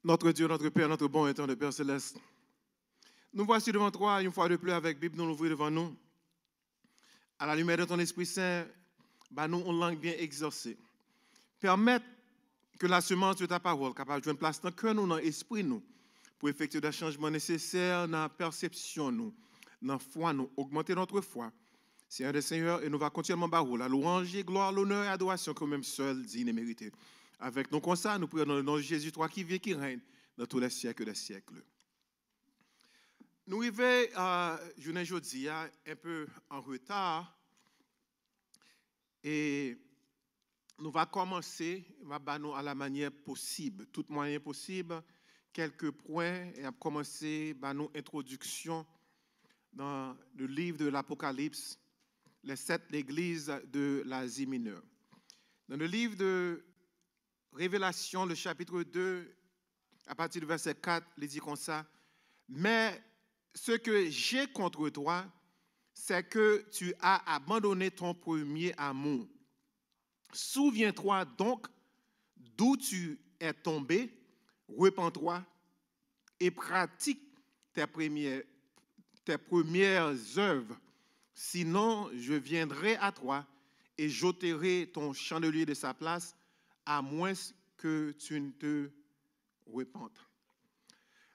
Notre Dieu, notre Père, notre bon et éternel Père céleste, nous voici devant toi une fois de plus avec Bible, nous l'ouvrir devant nous. À la lumière de ton Esprit Saint, nous une langue bien exaucée. Permettre que la semence de ta parole capable de jouer une place dans le cœur, nous, dans l'esprit, nous, pour effectuer des changements nécessaires dans la perception, nous, dans la foi, nous, augmenter notre foi. Seigneur des Seigneurs, et nous va continuellement barrer la louange, gloire, l'honneur et adoration que même seul digne et mérité. Avec nous comme ça, nous prions dans le nom de Jésus, toi qui vis, qui règne dans tous les siècles des siècles. Nous arrivons à journée jeudi un peu en retard et nous allons commencer à la manière possible, tout moyen possible, quelques points et à commencer par nos introductions dans le livre de l'Apocalypse, les 7 églises de l'Asie mineure. Dans le livre de Révélation, le chapitre 2, à partir du verset 4, il dit comme ça, « Mais ce que j'ai contre toi, c'est que tu as abandonné ton premier amour. Souviens-toi donc d'où tu es tombé, repens-toi et pratique tes premières œuvres. Sinon, je viendrai à toi et j'ôterai ton chandelier de sa place, à moins que tu ne te repentes. »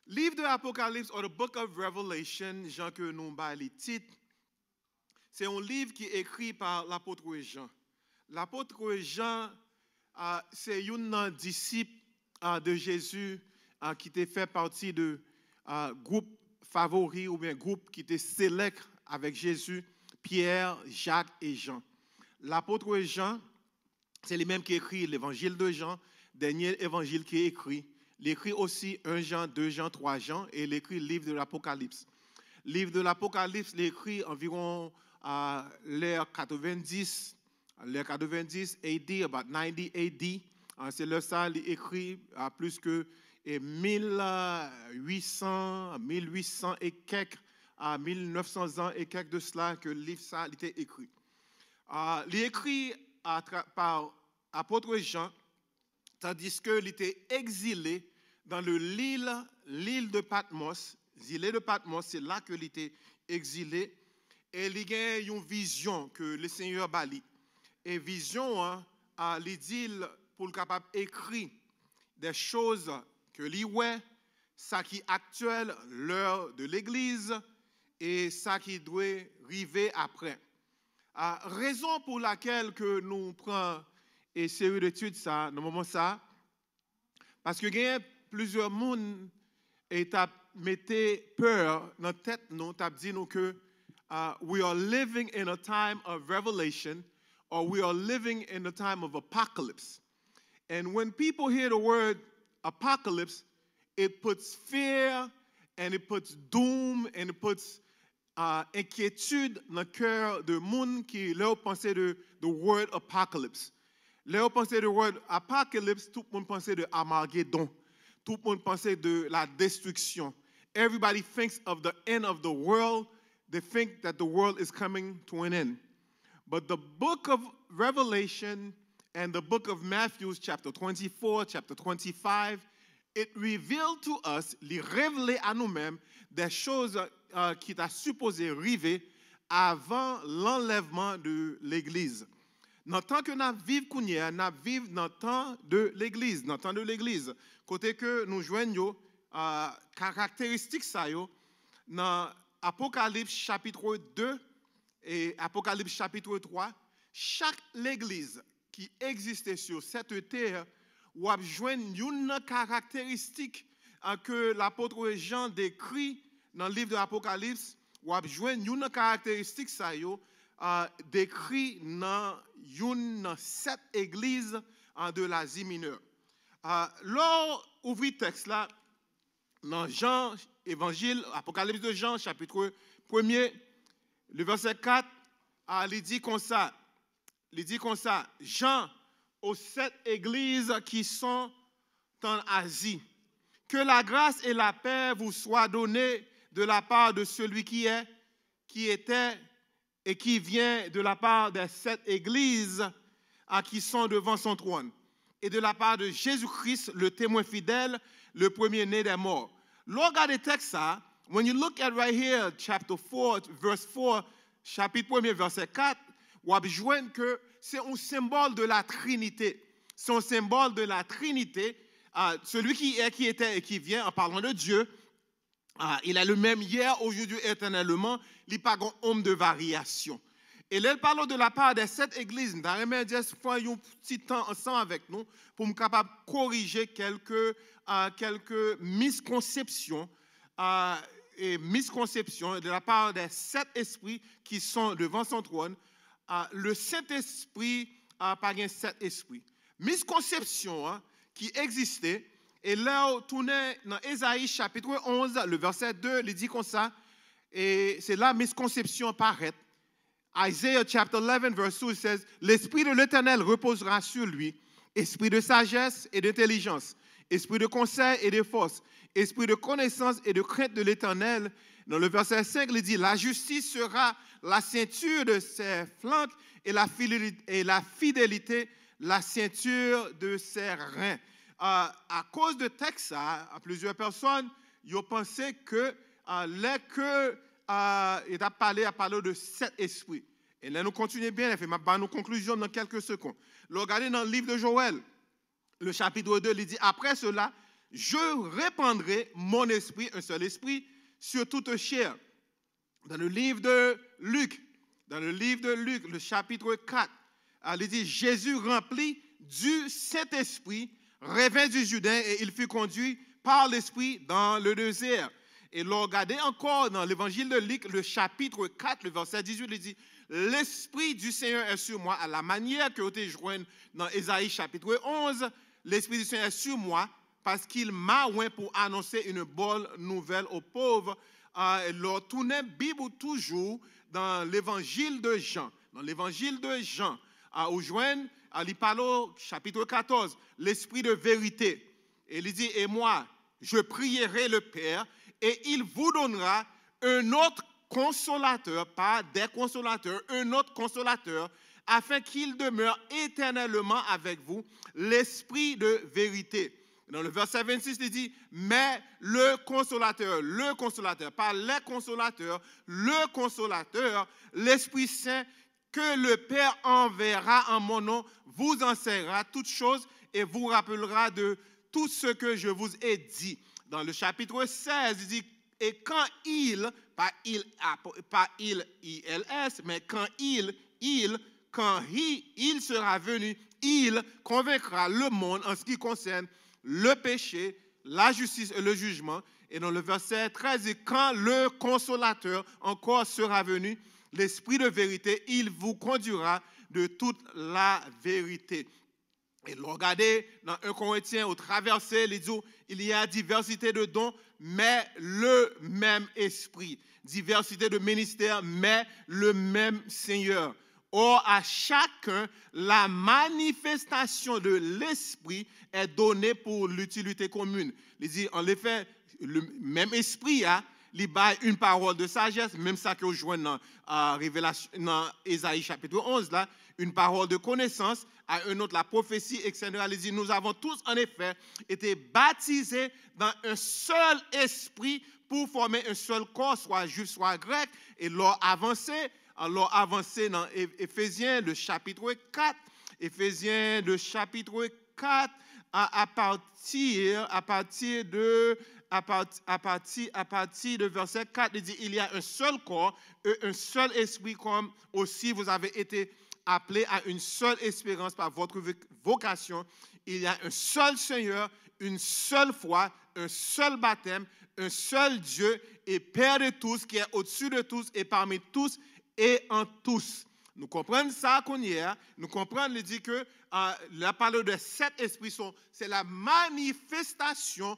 Livre de l'Apocalypse, ou the Book of Revelation, Jean que nous bat les titres, c'est un livre qui est écrit par l'apôtre Jean. L'apôtre Jean, c'est un disciple de Jésus qui était fait partie de groupe favori ou bien groupe qui était sélect avec Jésus, Pierre, Jacques et Jean. L'apôtre Jean, c'est lui-même qui écrit l'évangile de Jean, dernier évangile qui est écrit. Il écrit aussi 1 Jean, 2 Jean, 3 Jean et il écrit le livre de l'Apocalypse. Le livre de l'Apocalypse, il écrit environ à l'ère 90 AD, about 90 AD. C'est là ça, il écrit à plus que 1800 et quelques, à 1900 ans et quelques de cela que le livre ça, il était écrit. Il est écrit par l'apôtre Jean, tandis qu'il était exilé dans l'île de Patmos. L'île de Patmos, c'est là qu'il était exilé. Et il y a une vision que le Seigneur bali. Et vision, il dit pour le capable d'écrire des choses que lui ouais, ça qui est actuel, l'heure de l'Église, et ça qui doit arriver après. Raison pour laquelle que nous prenons une série d'études ça, dans le moment ça, parce que il y a plusieurs monde et t'as mettez peur dans la tête nous, t'as dit nous que we are living in a time of revelation or we are living in a time of apocalypse. And when people hear the word apocalypse, it puts fear and it puts doom and it puts inquiétude dans le cœur de monde qui leur pensait de the word apocalypse. Leur pensait de word apocalypse, tout le monde pensait de Armageddon. Tout le monde pensait de la destruction. Everybody thinks of the end of the world. They think that the world is coming to an end. But the book of Revelation and the book of Matthew, chapter 24, chapter 25, it revealed to us, il révélait à nous-mêmes des choses qui étaient supposées arriver avant l'enlèvement de l'Église. Dans le temps que nous vivons, nous vivons dans le temps de l'Église, dans le temps de l'Église. Côté que nous joignons caractéristiques ça yo dans Apocalypse chapitre 2 et Apocalypse chapitre 3, chaque l'église qui existait sur cette terre ou a joindre une caractéristique que l'apôtre Jean décrit dans le livre de l'Apocalypse, ou a joindre une caractéristique ça yo décrit dans une 7 églises de l'Asie mineure. Lors ouvrir texte là dans Jean évangile Apocalypse de Jean chapitre 1er le verset 4 il dit comme ça Jean aux 7 églises qui sont en Asie, que la grâce et la paix vous soient données de la part de celui qui est, qui était et qui vient, de la part des 7 églises qui sont devant son trône, et de la part de Jésus-Christ, le témoin fidèle, le premier-né des morts. Regardez le texte ça. When you look at right here, chapter 4, verse 4, chapitre 1, verset 4, vous allez voir que c'est un symbole de la Trinité. C'est un symbole de la Trinité. Celui qui est, qui était et qui vient, en parlant de Dieu, il est le même hier, aujourd'hui, éternellement. Il n'y a pas homme de variation. Et là, il parle de la part des 7 églises. Nous allons juste faire un petit temps ensemble avec nous pour nous capable de corriger quelques misconceptions de la part des 7 esprits qui sont devant son trône. Le Saint-Esprit n'a pas 7 esprits. Misconception qui existait. Et là, tournez dans Ésaïe chapitre 11, le verset 2, il dit comme ça. Et c'est là misconception apparaît. Isaiah chapter 11, verse 2 says, l'Esprit de l'Éternel reposera sur lui, esprit de sagesse et d'intelligence, esprit de conseil et de force, esprit de connaissance et de crainte de l'Éternel. Dans le verset 5, il dit, la justice sera la ceinture de ses flancs et la fidélité, la ceinture de ses reins. À cause de texte, à plusieurs personnes, ils ont pensé que il a parlé de 7 esprits. Et là, nous continuons bien, il fait nos conclusions dans quelques secondes. Regardez dans le livre de Joël, le chapitre 2, il dit, après cela, je répandrai mon esprit, un seul esprit, sur toute chair. Dans le livre de Luc, le chapitre 4, il dit, Jésus rempli du Saint-Esprit, revint du Jourdain et il fut conduit par l'Esprit dans le désert. Et regardez encore dans l'évangile de Luc, le chapitre 4, le verset 18, il dit, l'Esprit du Seigneur est sur moi, à la manière que vous avez joint dans Ésaïe chapitre 11, l'Esprit du Seigneur est sur moi, parce qu'il m'a oint pour annoncer une bonne nouvelle aux pauvres. Tournez Bible toujours dans l'évangile de Jean. Dans l'évangile de Jean, où joignent, il parle au chapitre 14, l'Esprit de vérité. Et il dit, et moi, je prierai le Père, et il vous donnera un autre consolateur, pas des consolateurs, un autre consolateur, afin qu'il demeure éternellement avec vous, l'Esprit de vérité. Dans le verset 26, il dit, mais le consolateur, pas les consolateurs, le consolateur, l'Esprit Saint, que le Père enverra en mon nom, vous enseignera toutes choses et vous rappellera de tout ce que je vous ai dit. Dans le chapitre 16, il dit, et quand il, pas il, mais quand il sera venu, il convaincra le monde en ce qui concerne le péché, la justice et le jugement. Et dans le verset 13, il dit, quand le consolateur encore sera venu, l'Esprit de vérité, il vous conduira de toute la vérité. Et regardez, dans 1 Corinthiens, au traversé, il y a diversité de dons, mais le même esprit. Diversité de ministères, mais le même Seigneur. Or, à chacun, la manifestation de l'esprit est donnée pour l'utilité commune. Il dit, en effet, le même esprit il a une parole de sagesse, même ça que je vois dans Révélation, dans Ésaïe chapitre 11, là, une parole de connaissance, à un autre la prophétie, etc. Il dit, nous avons tous en effet été baptisés dans un seul esprit pour former un seul corps, soit juif, soit grec, et l'ont avancé dans Éphésiens, le chapitre 4, à partir de verset 4, il dit, il y a un seul corps et un seul esprit, comme aussi vous avez été appelés à une seule espérance par votre vocation. Il y a un seul Seigneur, une seule foi, un seul baptême, un seul Dieu et Père de tous, qui est au-dessus de tous et parmi tous et en tous. Nous comprenons ça qu'on y est. Nous comprenons, il dit que la parole de 7 esprits, c'est la manifestation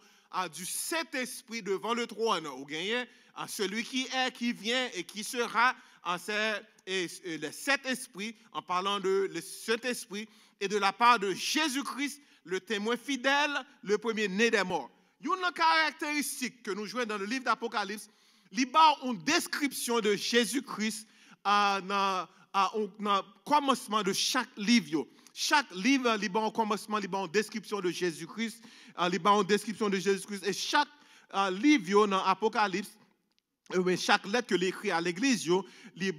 du Saint-Esprit devant le trône. Vous gagnez celui qui est, qui vient et qui sera, le Saint-Esprit, en parlant de le Saint-Esprit, et de la part de Jésus-Christ, le témoin fidèle, le premier-né des morts. Une caractéristique que nous jouons dans le livre d'Apocalypse, il y a une description de Jésus-Christ dans le commencement de chaque livre. chaque livre, il y a un commencement, il y a une description de Jésus-Christ, il y a une description de Jésus-Christ. Et chaque livre dans l'Apocalypse, chaque lettre que l'écrit à l'église, il y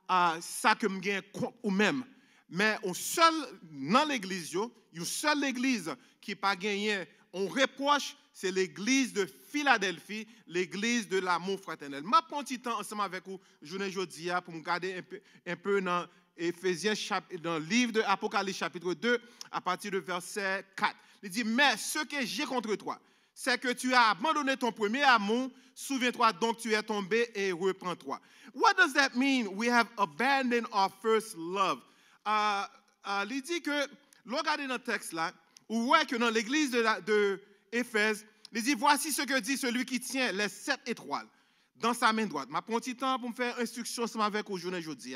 a ça que je compte ou même. Mais dans l'église, il y a une seule église qui n'a pas gagné, on reproche, c'est l'église de Philadelphie, l'église de l'amour fraternel. Je prends un petit temps ensemble avec vous, journée aujourd'hui, pour me garder un peu dans Éphésiens, dans le livre de Apocalypse, chapitre 2, à partir de verset 4. Il dit, mais ce que j'ai contre toi, c'est que tu as abandonné ton premier amour, souviens-toi donc tu es tombé et reprends-toi. What does that mean? We have abandoned our first love. Il dit que, regardez dans le texte là, vous voyez que dans l'église de Éphèse, il dit, voici ce que dit celui qui tient les 7 étoiles dans sa main droite. Je prends un petit temps pour me faire instruction avec vous aujourd'hui.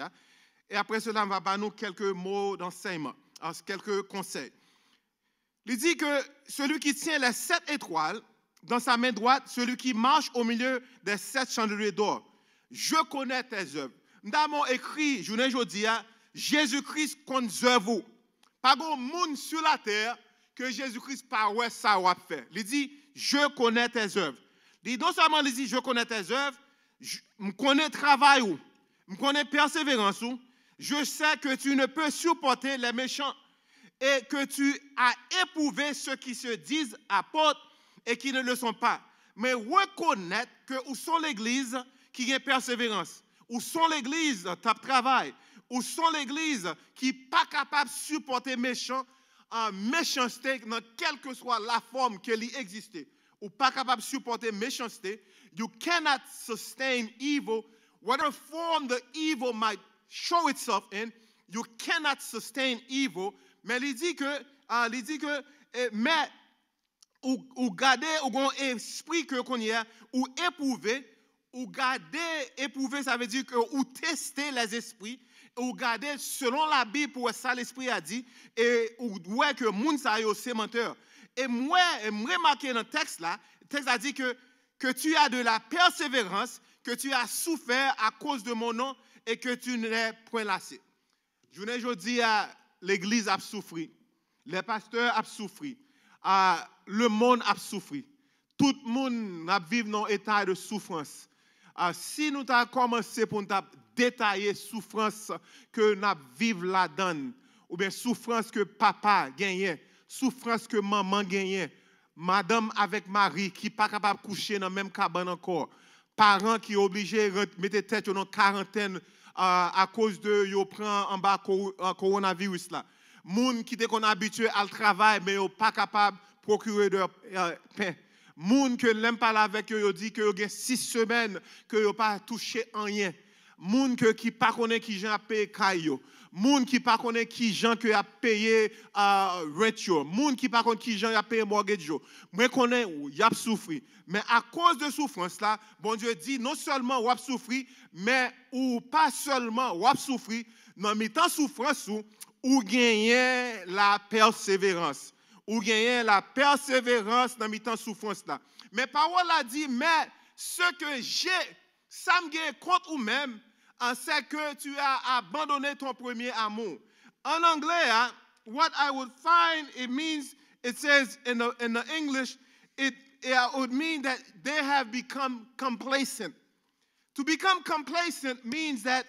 Et après cela, on va donner nous quelques mots d'enseignement, quelques conseils. Il dit que celui qui tient les 7 étoiles dans sa main droite, celui qui marche au milieu des 7 chandeliers d'or, je connais tes œuvres. Nous avons écrit, journée aujourd'hui, Jésus-Christ connaît tes œuvres. Pas de monde sur la terre que Jésus-Christ pas ouais ça va faire. Il dit je connais tes œuvres. Il dit non seulement il dit je connais tes œuvres, je connais travail ou, je connais persévérance ou, je sais que tu ne peux supporter les méchants et que tu as éprouvé ceux qui se disent apôtres et qui ne le sont pas. Mais reconnaître que où sont l'église qui a persévérance, où sont l'église qui travail, où sont l'église qui n'est pas capable de supporter méchants en méchanceté, dans quelle que soit la forme qu'elle y existe, ou pas capable de supporter méchanceté, you cannot sustain evil, whatever form the evil might show itself in, you cannot sustain evil. Mais il dit que, mais ou garder, ou un esprit que qu'on y a, ou éprouver, ça veut dire que ou tester les esprits, ou garder selon la Bible pour ça l'esprit a dit, et ou ouais que moun sa yo c'est menteur. Et moi, remarqué dans le texte là, le texte a dit que tu as de la persévérance, que tu as souffert à cause de mon nom et que tu n'es point lassé. Je dis à l'église a souffert, les pasteurs a souffert, le monde a souffert. Tout le monde a vécu dans un état de souffrance. Si nous avons commencé pour nous détailler souffrance que nous vivons là-dedans, ou bien souffrance que papa gagnait, souffrance que maman gagnait, madame avec mari qui n'est pas capable de coucher dans la même cabane encore, parents qui sont obligés de mettre tête dans quarantaine à cause de yo prend en bas coronavirus là. Moun qui sont habitués à le travail mais sont pas capable de procurer de pain. Moun que l'aime pas avec eux, dit que y a 6 semaines que yo pas touché rien. Moun qui pas connaît qui gens a payé caillou. Moun qui pas connaît qui gens que a payé rent yo. Moun qui pas connaît qui gens a payé mortgage yo. Moi connais y a souffri. Mais à cause de souffrance là, bon Dieu dit non seulement ou a souffri, mais ou pas seulement ou a souffri, dans mi-temps souffrance ou gagner la persévérance. Ou gagner la persévérance dans mi-temps souffrance là. Mais parole a dit mais ce que j'ai ça me gagne contre ou même c'est que tu as abandonné ton premier amour. En anglais, what I would find it means, it says in the English, it would mean that they have become complacent. To become complacent means that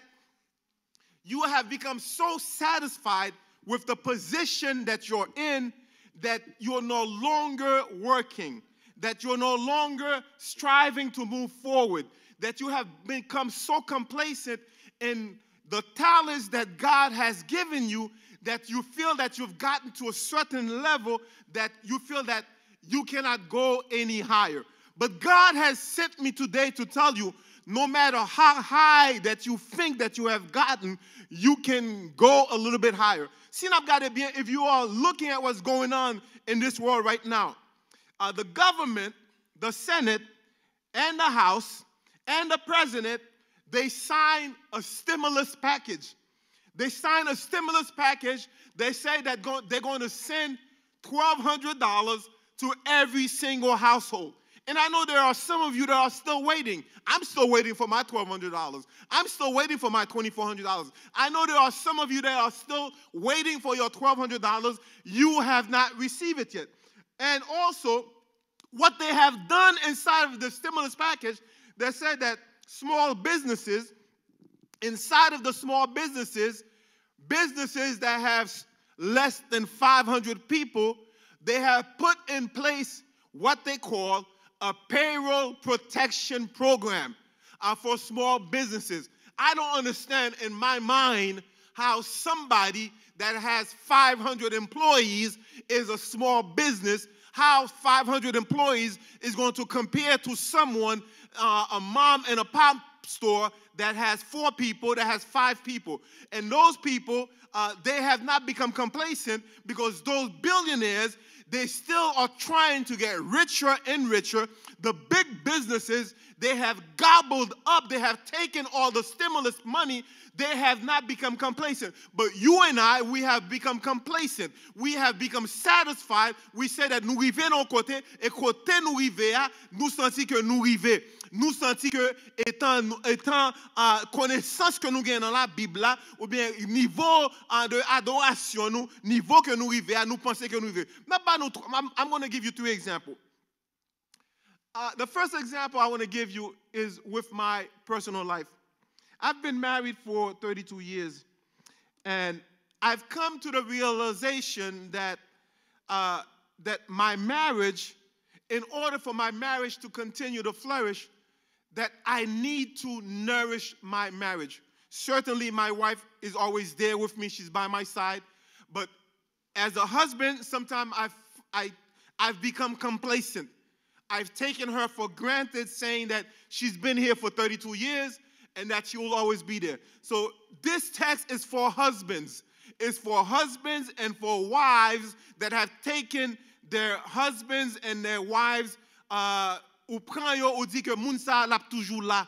you have become so satisfied with the position that you're in that you're no longer working, that you're no longer striving to move forward, that you have become so complacent in the talents that God has given you that you feel that you've gotten to a certain level that you feel that you cannot go any higher. But God has sent me today to tell you, no matter how high that you think that you have gotten, you can go a little bit higher. If you are looking at what's going on in this world right now, the government, the Senate, and the House, and the president, they sign a stimulus package. They sign a stimulus package. They say that they're going to send $1,200 to every single household. And I know there are some of you that are still waiting. I'm still waiting for my $1,200. I'm still waiting for my $2,400. I know there are some of you that are still waiting for your $1,200. You have not received it yet. And also, what they have done inside of the stimulus package, they said that small businesses, inside of the small businesses, businesses that have less than 500 people, they have put in place what they call a payroll protection program for small businesses. I don't understand in my mind how somebody that has 500 employees is a small business, how 500 employees is going to compare to someone, a mom in a pop store that has 4 people, that has 5 people. And those people, they have not become complacent because those billionaires, they still are trying to get richer and richer. The big businesses, they have gobbled up. They have taken all the stimulus money. They have not become complacent. But you and I, we have become complacent. We have become satisfied. We say that nous rive non côté, et côté nous rive, nous senti que nous rive. Nous senti que étant connaissance que nous gagnons dans la Bible là, ou bien niveau de adoration nous, niveau que nous rive, nous penser que nous rive. I'm going to give you 3 examples. The first example I want to give you is with my personal life. I've been married for 32 years, and I've come to the realization that that my marriage, in order for my marriage to continue to flourish, that I need to nourish my marriage. Certainly, my wife is always there with me. She's by my side. But as a husband, sometimes I've become complacent. I've taken her for granted, saying that she's been here for 32 years and that she will always be there. So this text is for husbands. It's for husbands and for wives that have taken their husbands and their wives ou prend yo ou dit que moun sa l'a toujours là.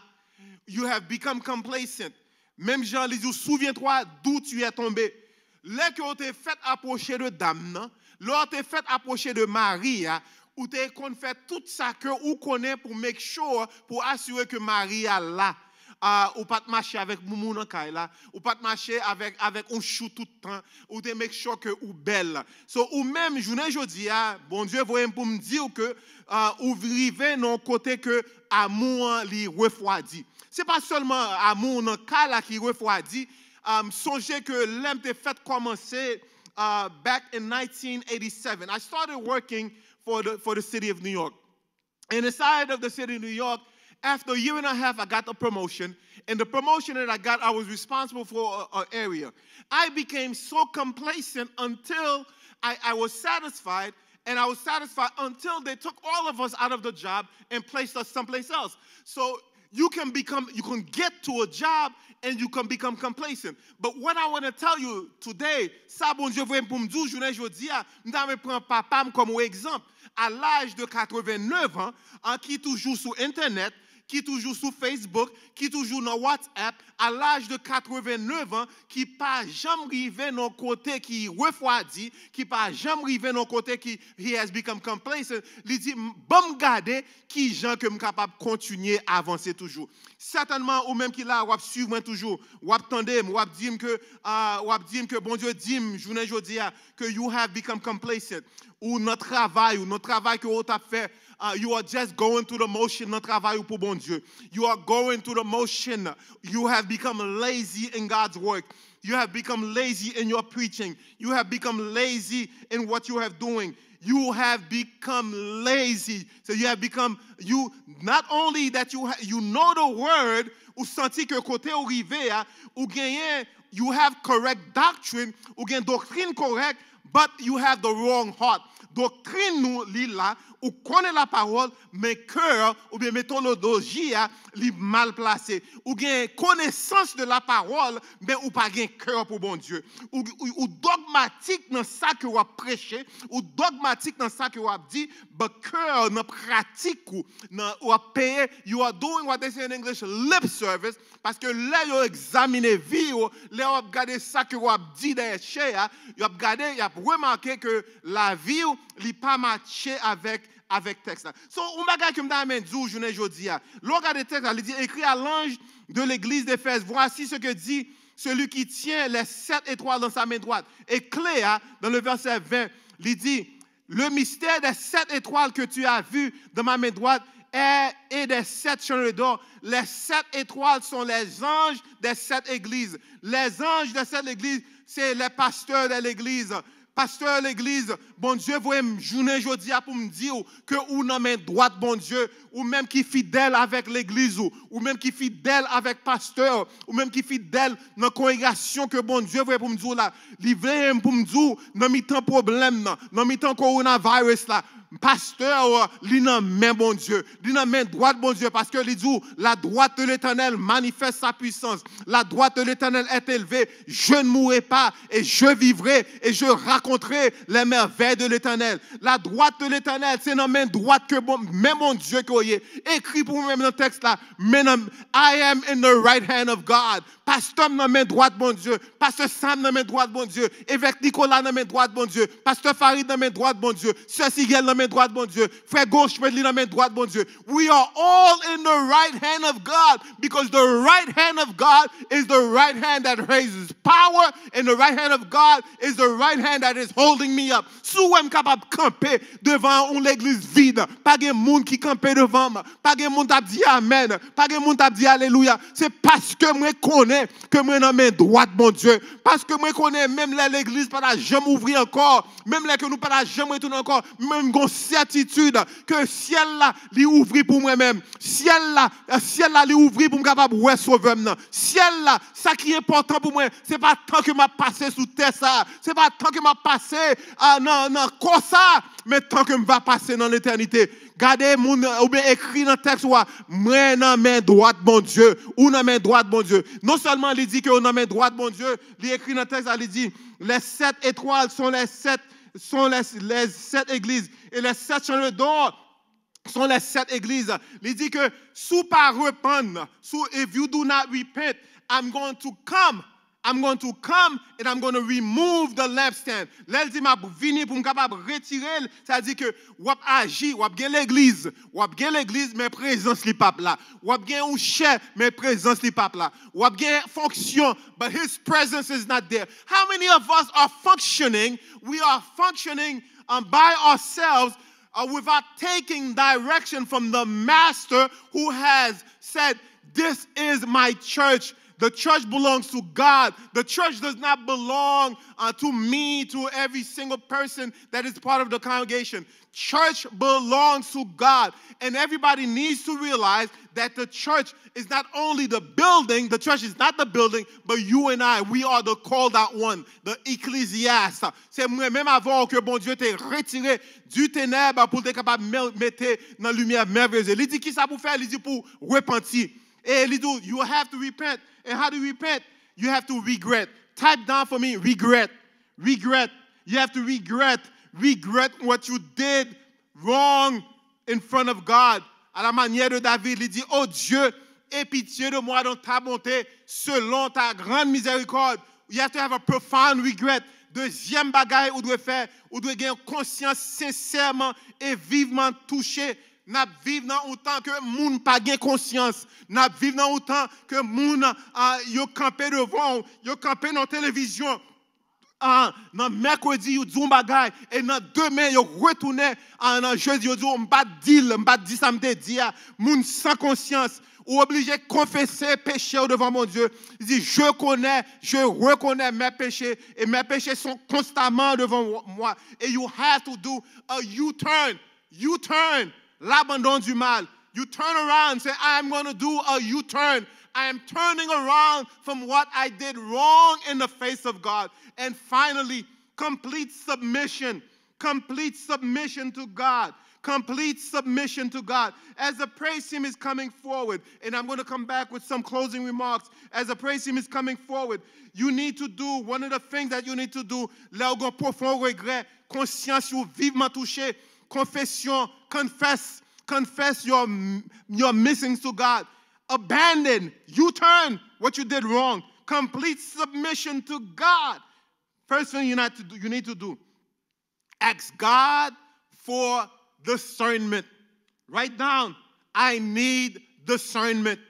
You have become complacent. Même Jean lui dit, souviens-toi d'où tu es tombé. Là que on t'est fait approcher de dame nan, là t'es fait approcher de Marie, ou t'es qu'on fait tout ça que ou connaît pour make sure, pour assurer que Marie est là. Ou pas te marcher avec moumou nan kay la, ou pas te marcher avec un chou tout le temps, ou te make sure que ou belle. So ou même journée jodi bon Dieu voyez pour me dire que ou rive non côté que amour li refroidi. C'est pas seulement amour nan kay la qui refroidi, songez que l'aime te fait commencer back in 1987. I started working for the city of New York. And inside of the city of New York, after a year and a half, I got a promotion. And the promotion that I got, I was responsible for an area. I became so complacent until I was satisfied. And I was satisfied until they took all of us out of the job and placed us someplace else. So you can get to a job and you can become complacent. But what I want to tell you today, ça bon Dieu voulait pour me dire, journée jodi a, m'dame prend papa comme exemple. À l'âge de 89 ans, qui toujours sur Internet, qui toujours sur Facebook, qui toujours dans WhatsApp, à l'âge de 89 ans, qui pas jamais arrivé dans côté qui refroidi, qui pas jamais arrivé dans côté qui he has become complacent, il dit bon garder qui gens que me capable continuer à avancer toujours. Certainement ou même qui là ou suivre moi toujours, ou attendez, ou dire que bon Dieu dit journée jodi a que you have become complacent. Ou notre travail que vous avez fait, you are just going through the motion, notre travail pour bon Dieu. You are going through the motion. You have become lazy in God's work. You have become lazy in your preaching. You have become lazy in what you are doing. You have become lazy. So you have become, not only that you know the word, ou senti que côté ou rivé, ou gagné, you have correct doctrine, ou gagne doctrine correct, but you have the wrong heart. Doctrine nous li là ou connaît la parole mais cœur ou bien méthodologie li mal placé ou gain connaissance de la parole mais ou pas gain cœur pour bon Dieu ou dogmatique dans ça que vous prêcher ou dogmatique dans ça que vous dit but cœur dans pratique ou payer you are doing what they say in English lip service parce que là vous examiner vie là vous regarder ça que vous dit derrière vous regardez vous remarqué que la vie li pas matché avec avec texte là. So, on bagage que m'amène dit journée jodi a. L'on regarde le texte là, il dit écrit à l'ange de l'église d'Éphèse, voici ce que dit celui qui tient les 7 étoiles dans sa main droite. Et Cléa, dans le verset 20, il dit, le mystère des 7 étoiles que tu as vues dans ma main droite et des 7 chandeliers d'or. Les 7 étoiles sont les anges des 7 églises. Les anges des 7 églises, c'est les pasteurs de l'église. Pasteur de l'église, bon Dieu, vous me journée aujourd'hui pour me dire que ou dans main droite, bon Dieu, ou même qui fidèle avec l'église, ou même qui fidèle avec pasteur, ou même qui fidèle dans la congrégation que bon Dieu vous pour me dire là, livré pour me dire, dans mi-temps problème, dans mi-temps coronavirus là, pasteur, il n'a main bon Dieu, il n'a main droite bon Dieu, parce que il dit, la droite de l'Éternel manifeste sa puissance, la droite de l'Éternel est élevée, je ne mourrai pas et je vivrai et je raconterai les merveilles de l'Éternel. La droite de l'Éternel, c'est dans main droite que bon, même mon Dieu qu'il y a écrit pour moi dans le texte là, I am in the right hand of God. Pasteur dans main droite bon Dieu, pasteur Sam dans main droite bon Dieu, évêque Nicolas dans main droite bon Dieu, pasteur Farid dans main droite bon Dieu, sœur Sigel dans main droite bon Dieu, frère Gauche dans main droite bon Dieu. We are all in the right hand of God because the right hand of God is the right hand that raises power and the right hand of God is the right hand that is holding me up. Si vous êtes capable de camper devant une église vide, pas de monde qui campe devant moi, pas de monde qui dit amen, pas de monde qui dit alléluia, c'est parce que moi connais que moi dans main droite mon Dieu, parce que moi connais même l'église pas la jamais ouvrir encore, même là que nous pas la jamais retourner encore, même gon certitude que ciel là li ouvrir pour moi-même, ciel là li ouvrir pour me capable ouais sauver moi. Ciel là, ça qui est important pour moi, c'est pas tant que m'a passé sous terre ça, c'est pas tant que m'a passé non comme ça, mais tant que m'a passer dans l'éternité. Gardez mon ou bien écrit dans le texte moi dans main droite bon Dieu, ou dans main droite bon Dieu. Non seulement il dit que on dans main droite bon Dieu, il écrit dans le texte il dit les 7 étoiles sont les 7 églises et les 7 chandeliers d'or sont les 7 églises. Il dit que sous pas repentance, if you do not repent, I'm going to come and I'm going to remove the lampstand. Là, il dit, m'a vini pour me capable retirer, ça dit que, wap agi, wap gen l'église, mais présence li pape là. Wap gen ou chè, mais présence li pape là. Wap gen fonction, but his presence is not there. How many of us are functioning? We are functioning by ourselves without taking direction from the master who has said, this is my church. The church belongs to God. The church does not belong to me, to every single person that is part of the congregation. Church belongs to God. And everybody needs to realize that the church is not only the building, the church is not the building, but you and I, we are the called out one, the ecclesiast. C'est même avant que bon Dieu t'ait retiré du ténèbre pour être capable de mettre dans la lumière merveilleuse. Il dit qui ça pour faire? Il dit pour repentir. Et il dit, you have to repent. And how do you repent? You have to regret. Type down for me, regret. Regret. You have to regret. Regret what you did wrong in front of God. À la manière de David, il dit, oh Dieu, aie pitié de moi dans ta bonté, selon ta grande miséricorde. You have to have a profound regret. Deuxième bagaille, ou doit faire, ou doit gagner conscience sincèrement et vivement touchée. N'a vivre dans autant que moun pas gain conscience, n'a vivre dans autant que moun yo campé devant, yo campé dans télévision dans mercredi yo dit bagay et dans demain yo retourner dans jeudi yo dit m'pas dit ça me dit moun sans conscience ou obligé de confesser péché devant mon Dieu. Il dit je reconnais mes péchés et mes péchés sont constamment devant moi et you have to do a U-turn. L'abandon du mal. You turn around and say, I'm going to do a U-turn. I am turning around from what I did wrong in the face of God. And finally, complete submission. Complete submission to God. Complete submission to God. As the praise team is coming forward, and I'm going to come back with some closing remarks. As the praise team is coming forward, you need to do, one of the things that you need to do, là où profond regret, conscience ou vivement touché, confession, confess your missings to God. Abandon, U-turn what you did wrong. Complete submission to God. First thing you need to do, ask God for discernment. Write down, I need discernment.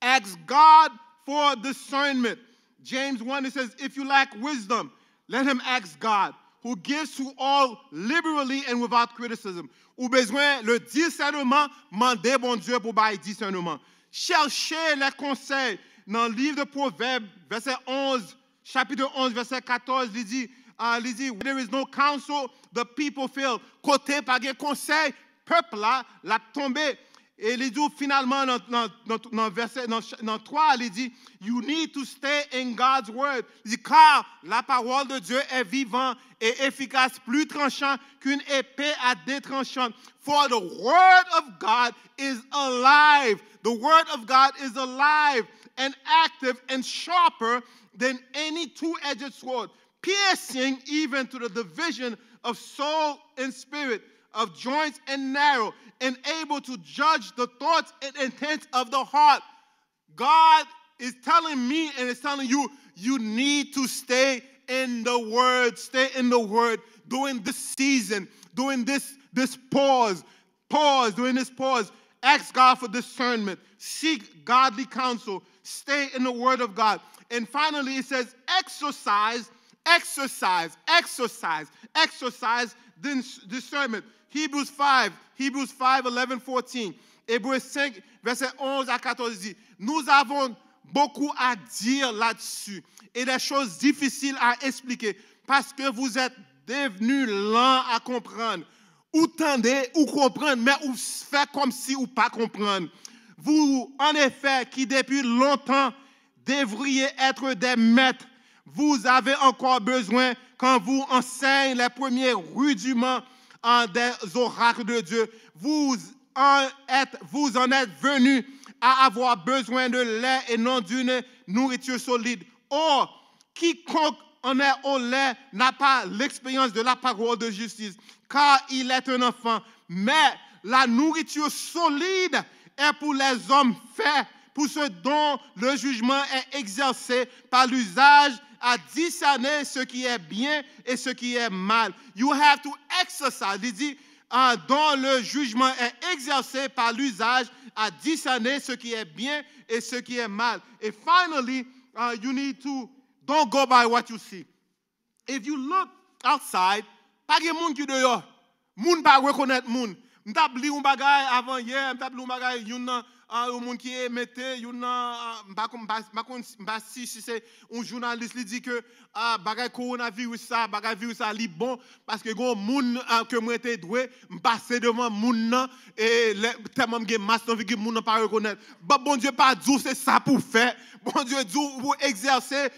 Ask God for discernment. James 1, it says, if you lack wisdom, let him ask God, who gives to all liberally and without criticism. Ou besoin le discernement, mandez bon Dieu pour bailler discernement. Cherchez les conseils. Dans le livre de Proverbes, verset 11, chapitre 11, verset 14, il dit, there is no counsel, the people fail. Côté pas de conseil, peuple là, l'a tombé. Et il dit finalement dans verset dans 3, il dit you need to stay in God's word. Il dit car la parole de Dieu est vivante et efficace, plus tranchant qu'une épée à deux tranchants. For the word of God is alive. The word of God is alive and active and sharper than any two-edged sword, piercing even to the division of soul and spirit, of joints and marrow, and able to judge the thoughts and intents of the heart. God is telling me and is telling you, you need to stay in the word. Stay in the word during this season, during this pause, during this pause. Ask God for discernment. Seek godly counsel. Stay in the word of God. And finally, it says exercise discernment. Hebrews 5, 11, 14. Hébreux 5, verset 11 à 14 dit, nous avons beaucoup à dire là-dessus et des choses difficiles à expliquer parce que vous êtes devenus lents à comprendre. Ou tendez ou comprendre, mais ou fait comme si ou pas comprendre. Vous, en effet, qui depuis longtemps devriez être des maîtres, vous avez encore besoin quand vous enseigne les premiers rudiments des oracles de Dieu. Vous en êtes venus à avoir besoin de lait et non d'une nourriture solide. Or, quiconque en est au lait n'a pas l'expérience de la parole de justice, car il est un enfant. Mais la nourriture solide est pour les hommes faits, pour ceux dont le jugement est exercé par l'usage à discerner ce qui est bien et ce qui est mal. You have to exercise. Il dit, dont le jugement est exercé par l'usage à discerner ce qui est bien et ce qui est mal. And finally, you need to, don't go by what you see. If you look outside, pas de monde qui dehors. Moun pas reconnaître moun. M't'a li un bagay avant hier, m't'a li un bagay yon un monde qui émettait, yon si c'est un journaliste qui dit que bagay coronavirus ça, bagay virus ça li bon parce que gon moun que moi était doué, m'passer devant moun nan et tellement gen masse non que moun nan pas reconnaître. Bon Dieu pas dit c'est ça pour faire. Bon Dieu dit pour exercer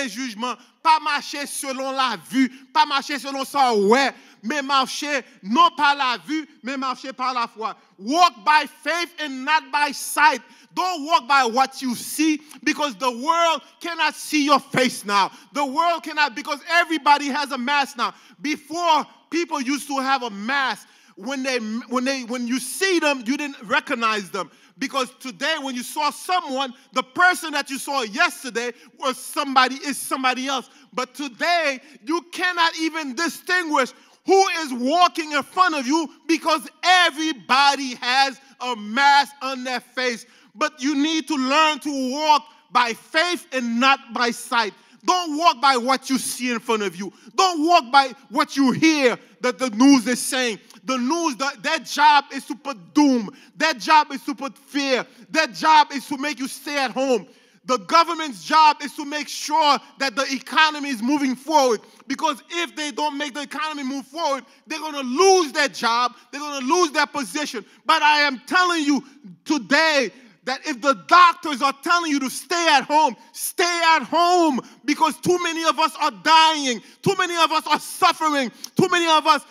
jugement, pas marcher selon la vue, pas marcher selon ça ouais, mais marcher non par la vue, mais marcher par la foi. Walk by faith and not by sight. Don't walk by what you see because the world cannot see your face now. The world cannot because everybody has a mask now. Before, people used to have a mask. When you see them, you didn't recognize them. Because today, when you saw someone, the person that you saw yesterday is somebody else. But today, you cannot even distinguish who is walking in front of you because everybody has a mask on their face. But you need to learn to walk by faith and not by sight. Don't walk by what you see in front of you. Don't walk by what you hear that the news is saying. The news, their job is to put doom. Their job is to put fear. Their job is to make you stay at home. The government's job is to make sure that the economy is moving forward. Because if they don't make the economy move forward, they're going to lose their job. They're going to lose their position. But I am telling you today that if the doctors are telling you to stay at home, stay at home. Because too many of us are dying. Too many of us are suffering. Too many of us.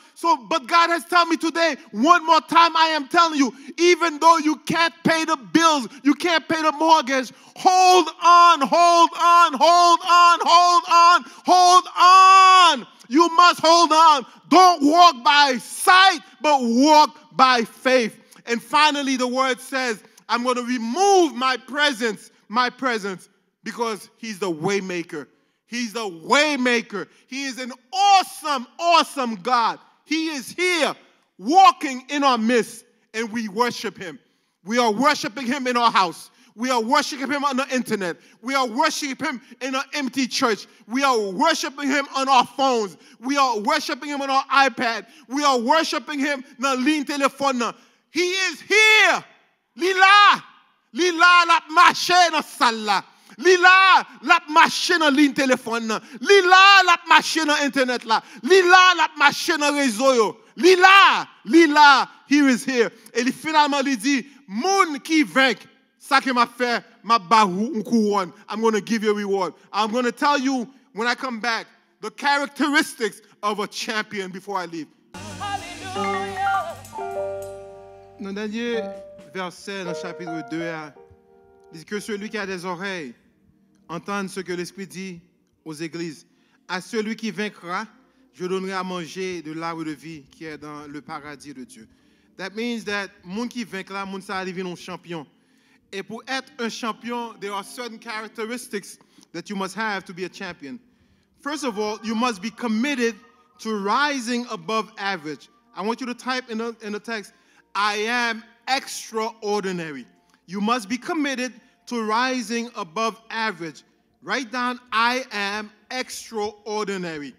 But God has told me today, one more time I am telling you, even though you can't pay the bills, you can't pay the mortgage, hold on, hold on, hold on, hold on, hold on. You must hold on. Don't walk by sight, but walk by faith. And finally, the word says, I'm going to remove my presence, because he's the way maker. He's the way maker. He is an awesome, awesome God. He is here walking in our midst, and we worship him. We are worshiping him in our house. We are worshiping him on the internet. We are worshiping him in an empty church. We are worshiping him on our phones. We are worshiping him on our iPad. We are worshiping him na ligne téléphone. He is here. Lila. Lila la marché dans salle là. Lila la marché dans ligne téléphone. Lila la marché dans internet là. Lila la marché dans réseau yo. Lila, he is here. Et finalement il dit, moun qui vainc, ça que m'a fait, m'a barou un couronne. I'm going to give you a reward. I'm going to tell you when I come back the characteristics of a champion before I leave. Hallelujah. Dans le dernier verset dans le chapitre 2, il dit que celui qui a des oreilles entende ce que l'Esprit dit aux églises. À celui qui vaincra, je donnerai à manger de l'arbre de vie qui est dans le paradis de Dieu. That means that moun qui vaincra, moun ça devient un champion. Et pour être un champion, there are certain characteristics that you must have to be a champion. First of all, you must be committed to rising above average. I want you to type in the text, I am extraordinary. You must be committed to rising above average. Write down, I am extraordinary.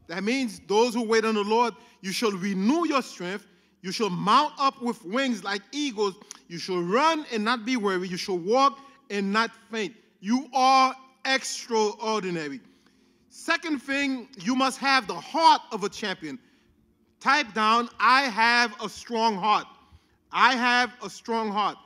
That means those who wait on the Lord, you shall renew your strength. You shall mount up with wings like eagles. You shall run and not be weary. You shall walk and not faint. You are extraordinary. Second thing, you must have the heart of a champion. Type down, I have a strong heart. I have a strong heart.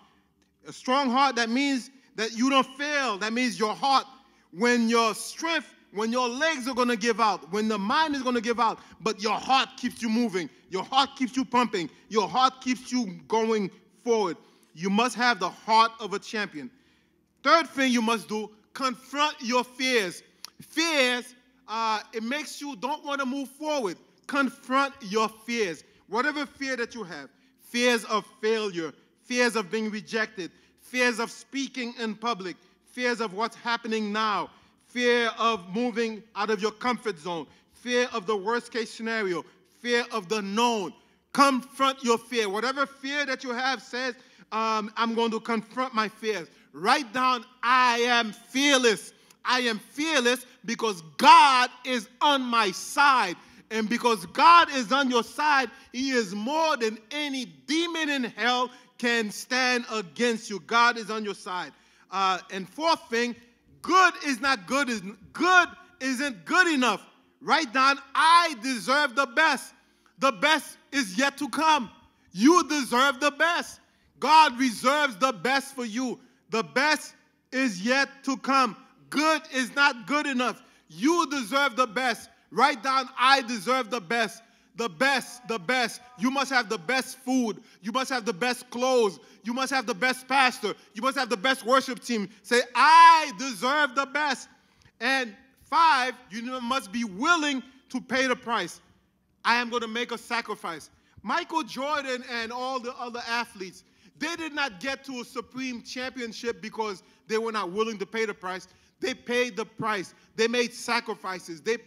A strong heart, that means that you don't fail. That means your heart, when your strength, when your legs are going to give out, when the mind is going to give out, but your heart keeps you moving. Your heart keeps you pumping. Your heart keeps you going forward. You must have the heart of a champion. Third thing you must do, confront your fears. Fears, it makes you don't want to move forward. Confront your fears. Whatever fear that you have, fears of failure, fears of being rejected, fears of speaking in public, fears of what's happening now, fear of moving out of your comfort zone, fear of the worst case scenario, fear of the known. Confront your fear. Whatever fear that you have says, I'm going to confront my fears. Write down, I am fearless. I am fearless because God is on my side. And because God is on your side, he is more than any demon in hell can stand against you. God is on your side. And fourth thing, good is not good. Good isn't good enough. Write down, I deserve the best. The best is yet to come. You deserve the best. God reserves the best for you. The best is yet to come. Good is not good enough. You deserve the best. Write down, I deserve the best. The best, the best. You must have the best food. You must have the best clothes. You must have the best pastor. You must have the best worship team. Say, I deserve the best. And 5, you must be willing to pay the price. I am going to make a sacrifice. Michael Jordan and all the other athletes, they did not get to a supreme championship because they were not willing to pay the price. They paid the price. They made sacrifices. They